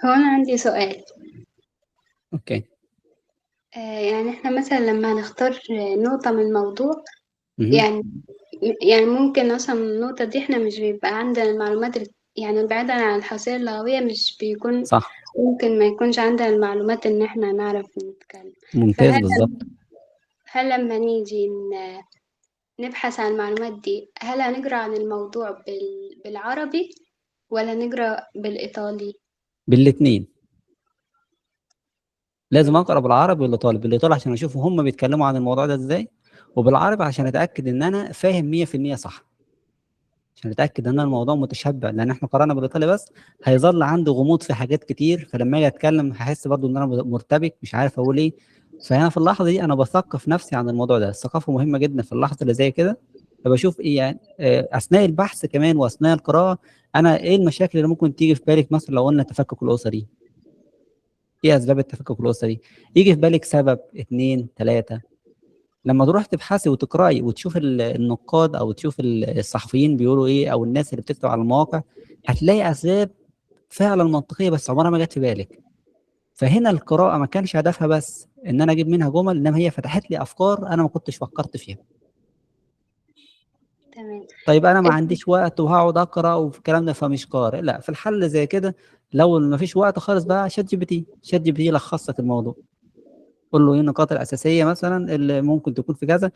هو أنا عندي سؤال. اوكي. يعني إحنا مثلا لما هنختار نقطة من الموضوع، مهم. يعني يعني ممكن مثلا النقطة دي إحنا مش بيبقى عندنا المعلومات يعني بعيدا عن الحصيلة اللغوية مش بيكون، صح. ممكن ما يكونش عندنا المعلومات إن إحنا نعرف نتكلم. ممتاز فهل بالظبط. هل لما نيجي نبحث عن المعلومات دي، هل هنقرأ عن الموضوع بالعربي ولا نقرأ بالإيطالي؟ بالاثنين. لازم اقرا بالعربي بالايطالي عشان اشوف هم بيتكلموا عن الموضوع ده ازاي، وبالعربي عشان اتاكد ان انا فاهم 100% صح، عشان اتاكد ان الموضوع متشبع، لان احنا قرانا بالايطالي بس هيظل عندي غموض في حاجات كتير، فلما اجي اتكلم هحس برضو ان انا مرتبك مش عارف اقول ايه. فهنا في اللحظه دي انا بثقف نفسي عن الموضوع ده، الثقافه مهمه جدا في اللحظه اللي زي كده. فبشوف ايه يعني اثناء البحث كمان واثناء القراءه، انا ايه المشاكل اللي ممكن تيجي في بالك مثلا لو قلنا التفكك الاسري. ايه اسباب التفكك الاسري؟ يجي في بالك سبب اتنين تلاته. لما تروح تبحثي وتقراي وتشوف النقاد او تشوف الصحفيين بيقولوا ايه او الناس اللي بتكتب على المواقع، هتلاقي اسباب فعلا منطقيه بس عمرها ما جت في بالك. فهنا القراءه ما كانش هدفها بس ان انا اجيب منها جمل، انما هي فتحت لي افكار انا ما كنتش فكرت فيها. تمام. طيب انا ما عنديش وقت وهقعد اقرا وفي الكلام ده فمش قارئ، لا، في الحل زي كده لو ما فيش وقت خالص بقى شات جي بي تي يلخص لك الموضوع. قول له ايه النقاط الاساسيه مثلا اللي ممكن تكون في كذا.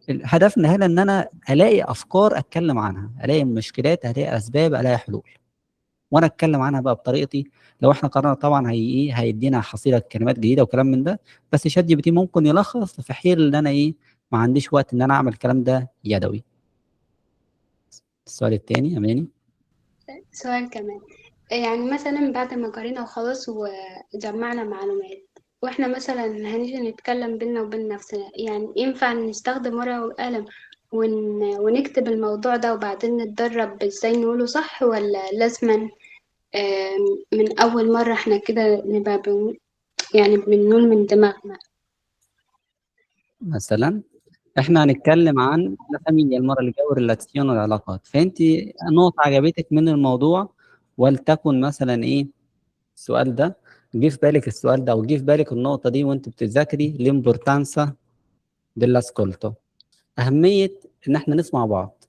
هدفنا هنا ان انا الاقي افكار اتكلم عنها، الاقي مشكلات، الاقي اسباب، الاقي حلول، وانا اتكلم عنها بقى بطريقتي. لو احنا قررنا طبعا هي ايه هيدينا حصيله كلمات جديده وكلام من ده، بس شات جي بي تي ممكن يلخص في حين ان انا ايه ما عنديش وقت ان انا اعمل الكلام ده يدوي. السؤال الثاني اماني. سؤال كمان. يعني مثلا بعد ما قرينا وخلاص وجمعنا معلومات، واحنا مثلا هنيجي نتكلم بينا وبين نفسنا، يعني ينفع نستخدم ورقة وقلم ونكتب الموضوع ده وبعدين نتدرب ازاي نقوله صح، ولا لازما من أول مرة احنا كده نبقى يعني بنقول من دماغنا؟ مثلا احنا هنتكلم عن لا فاميليا المره اللي جايه والريلاتيون والعلاقات، فانت نقطه عجبتك من الموضوع ولتكن مثلا ايه السؤال ده، جه في بالك السؤال ده وجه في بالك النقطه دي وانت بتذاكري l'importanza dell'ascolto، اهميه ان احنا نسمع بعض.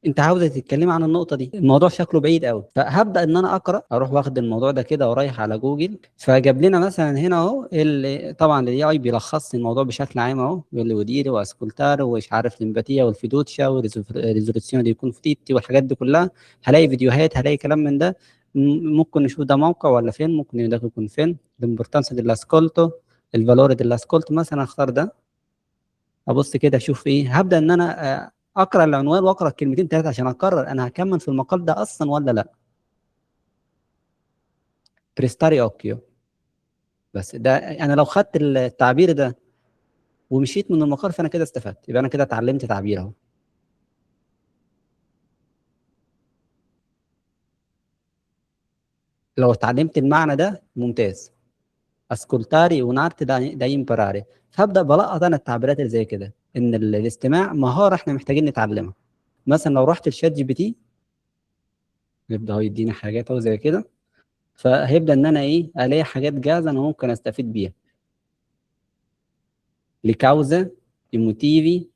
انت عاوزه تتكلمي عن النقطه دي، الموضوع شكله بعيد قوي، فهبدا ان انا اقرا اروح واخد الموضوع ده كده ورايح على جوجل، فجاب لنا مثلا هنا اهو اللي طبعا الاي اي بيلخص لي الموضوع بشكل عام اهو، يقول لي وديري واسكولتار ومش عارف الامباتيه والفيدوتشا والريزولوسيون دي كونفتيتي والحاجات دي كلها. هلاقي فيديوهات، هلاقي كلام من ده. ممكن نشوف ده موقع ولا فين، ممكن ده يكون فين. الامبورتانس دell'ascolto، الفالور dell'ascolto مثلا اختار ده، ابص كده اشوف ايه، هبدا ان انا اقرا العنوان واقرا الكلمتين ثلاثه عشان اقرر انا هكمل في المقال ده اصلا ولا لا. بريستاري اوكيو. بس ده انا لو خدت التعبير ده ومشيت من المقال فانا كده استفدت، يبقى انا كده اتعلمت تعبير اهو. لو اتعلمت المعنى ده ممتاز. اسكولتاري ونارت دا امبراري. فهبدا بلقط انا التعبيرات اللي زي كده، ان الاستماع مهاره احنا محتاجين نتعلمها. مثلا لو رحت لشات جي بي تي يبدا هو يديني حاجات اهو زي كده، فهيبدا ان انا ايه الاقي حاجات جاهزه انا ممكن استفيد بيها. لكاوزا، لموتيفي،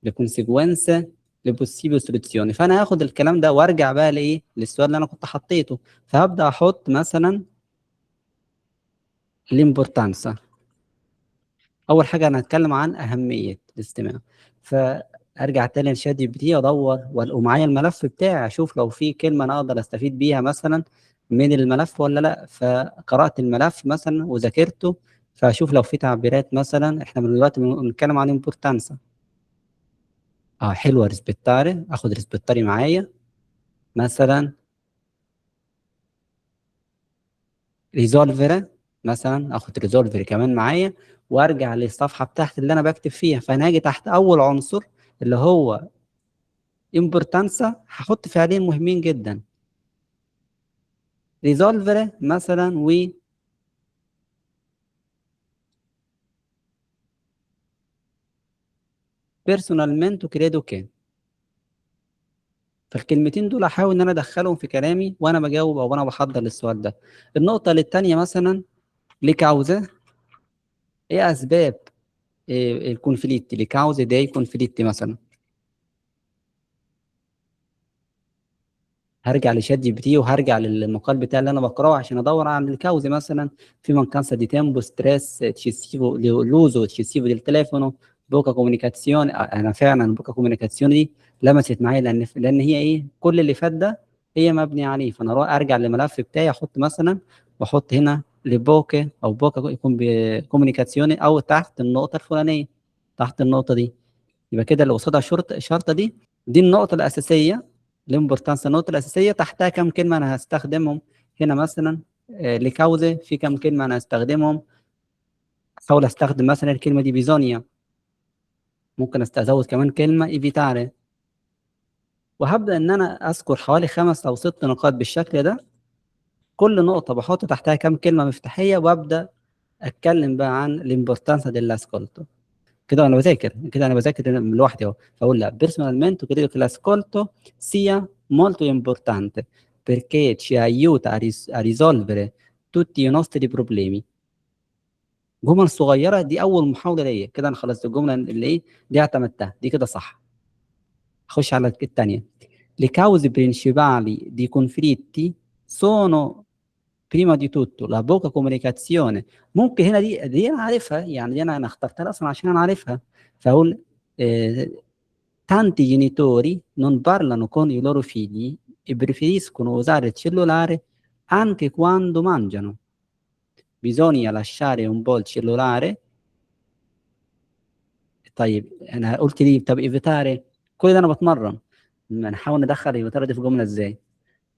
لكونسيكونسا، لبوسيبل سوليوشن. فانا هاخد الكلام ده وارجع بقى لايه للسؤال اللي انا كنت حطيته، فهبدا احط مثلا الامبورتانسا. اول حاجه انا هتكلم عن اهميه الاستماع، فارجع تاني لشات جي بي تي ادور ومعايا الملف بتاعي اشوف لو في كلمه انا اقدر استفيد بيها مثلا من الملف ولا لا. فقرات الملف مثلا وذاكرته، فاشوف لو في تعبيرات مثلا احنا من دلوقتي بنتكلم عن امبورتانسا. اه حلوه ريسبكتاري، اخد ريسبكتاري معايا مثلا. ريزولفر مثلا اخد ريزولفر كمان معايا، وارجع للصفحه بتاعت اللي انا بكتب فيها، فانا هاجي تحت اول عنصر اللي هو امبورتانسا هحط فعلين مهمين جدا، ريزولفر مثلا و بيرسونالمنتو كريدو كان. فالكلمتين دول احاول ان انا ادخلهم في كلامي وانا بجاوب او انا بحضر للسؤال ده. النقطه الثانيه مثلا، لكاوزا، ايه اسباب الكونفليكت، لكاوزا دي كونفليكت مثلا. هرجع لشات جي بي تي وهرجع للمقال بتاعي اللي انا بقراه عشان ادور عن الكاوزا مثلا. في mancanza di tempo, stress eccessivo, l'uso eccessivo del telefono, poca comunicazione. انا فعلا بوكا كوميونيكاسيون دي لمست معايا، لان هي ايه، كل اللي فات ده هي مبني عليه. فانا اروح ارجع للملف بتاعي، احط مثلا واحط هنا لبوكا او بوكا يكون بكوميونيكاسيون، او تحت النقطه الفلانيه، تحت النقطه دي. يبقى كده اللي قصادها الشرطه دي النقطه الاساسيه، الامبورتانس، النقطه الاساسيه تحتها كم كلمه انا هستخدمهم. هنا مثلا لكاوزه في كم كلمه انا هستخدمهم. احاول استخدم مثلا الكلمه دي بيزونيا، ممكن ازود كمان كلمه ايفيتاري، وهبدا ان انا اذكر حوالي 5 أو 6 نقاط بالشكل ده. كل نقطه بحط تحتها كم كلمه مفتاحيه، وابدا اتكلم بقى عن الامبورتانس دell'ascolto. كده انا بذاكر لوحدي اهو. فاقول لا، personalmente credo che l'ascolto sia molto importante perché ci aiuta a risolvere tutti i nostri problemi. جمل صغيره، دي اول محاوله ليا، كده انا خلصت الجمله اللي ايه دي، اعتمدتها، دي كده صح. اخش على الثانيه. Le cause principali di conflitti sono prima di tutto la poca comunicazione. ممكن هنا دي انا عارفها، يعني دي انا اخترتها اصلا عشان انا عارفها. فاقول آه tanti genitori non parlano con i loro figli e preferiscono usare il cellulare anche quando mangiano. Bisogna lasciare un po' il cellulare. طيب انا قلت لي طب ايفيتاري، كل ده انا بتمرن، انا احاول ندخل ايفيتاري دي في جمله ازاي؟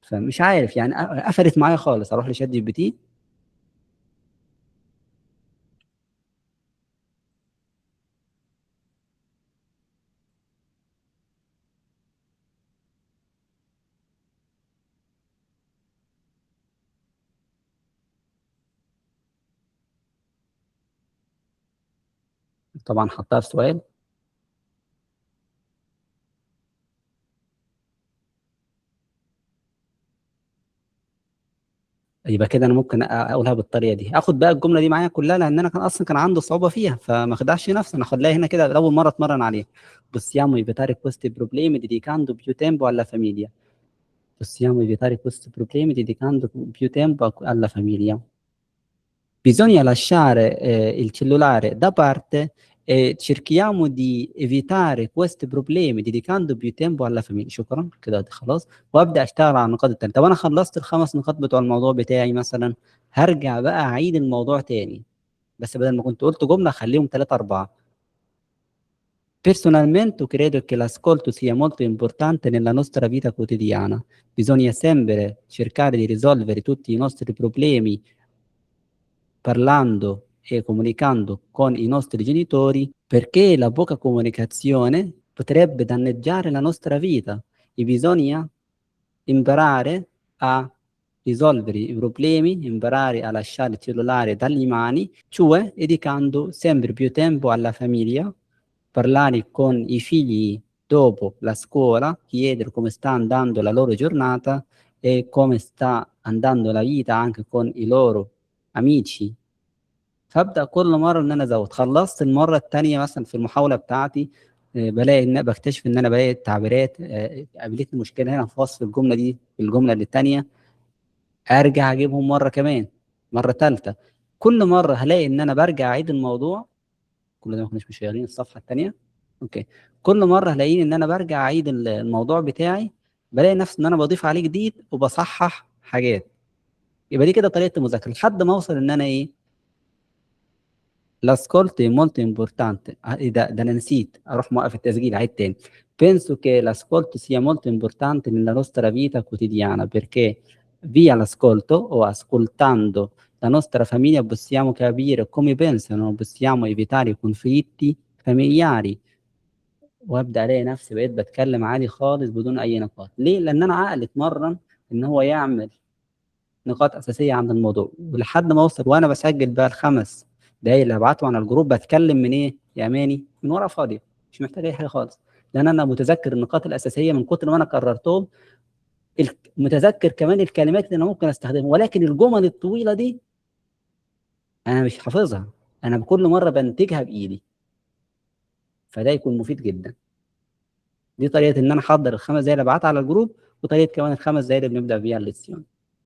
فمش عارف يعني، قفلت معايا خالص. اروح لشات جي بي تي. طبعا حطها في سؤال. يبقى كده انا ممكن اقولها بالطريقه دي، اخد بقى الجمله دي معايا كلها، لان انا كان عندي صعوبه فيها، فما اخدعش نفسي، انا اخليها هنا كده اول مره اتمرن عليها. Possiamo evitare questi problemi dedicando più tempo alla famiglia. Possiamo evitare questi problemi dedicando più tempo alla famiglia. Bisogna lasciare il cellulare da parte e cerchiamo di evitare questi problemi dedicando più tempo alla famiglia. شكرا كده خلاص. وابدا اشتغل على النقاط التانية. طب انا خلصت ال5 نقاط بتوع الموضوع بتاعي مثلا، هرجع بقى اعيد الموضوع تاني، بس بدل ما كنت قلت جمله خليهم 3 4. Personalmente credo che l'ascolto sia molto importante nella nostra vita quotidiana. Bisogna sempre cercare di risolvere tutti i nostri problemi parlando e comunicando con i nostri genitori, perché la poca comunicazione potrebbe danneggiare la nostra vita e bisogna imparare a risolvere i problemi, imparare a lasciare il cellulare dalle mani, cioè dedicando sempre più tempo alla famiglia, parlare con i figli dopo la scuola, chiedere come sta andando la loro giornata e come sta andando la vita anche con i loro amici. فابدا كل مره ان انا ازود. خلصت المره الثانيه مثلا في المحاوله بتاعتي، بلاقي ان بكتشف ان انا بلاقي التعبيرات قابلتني مشكله هنا في وصف الجمله دي في الجمله الثانيه. ارجع اجيبهم مره كمان، مره ثالثه. كل مره هلاقي ان انا برجع اعيد الموضوع. كل ده ما كناش مشغلين الصفحه الثانيه. اوكي. كل مره هلاقيني ان انا برجع اعيد الموضوع بتاعي، بلاقي نفسي ان انا بضيف عليه جديد وبصحح حاجات. يبقى دي كده طريقه المذاكره لحد ما اوصل ان انا ايه، l'ascolto è molto importante. ده انا نسيت اروح موقف التسجيل عيد تاني. Penso che l'ascolto sia molto importante nella nostra vita quotidiana perché via l'ascolto o ascoltando la nostra famiglia possiamo capire come pensano, possiamo evitare conflitti familiari. وابدا الاقي نفسي بقيت بتكلم عادي خالص بدون اي نقاط. ليه؟ لان انا عقلي اتمرن ان هو يعمل نقاط اساسيه عند الموضوع، ولحد ما اوصل وانا بسجل بقى ال5 دقايق اللي هبعتهم على الجروب، بتكلم من ايه يا اماني؟ من ورقه فاضيه، مش محتاج اي حاجه خالص. لان انا متذكر النقاط الاساسيه من كتر ما انا كررتهم، متذكر كمان الكلمات اللي انا ممكن استخدمها، ولكن الجمل الطويله دي انا مش حافظها، انا بكل مره بنتجها بايدي، فده يكون مفيد جدا. دي طريقه ان انا احضر ال5 دقايق اللي ابعتها على الجروب، وطريقه كمان ال5 دقايق اللي بنبدا بيها الليسيون.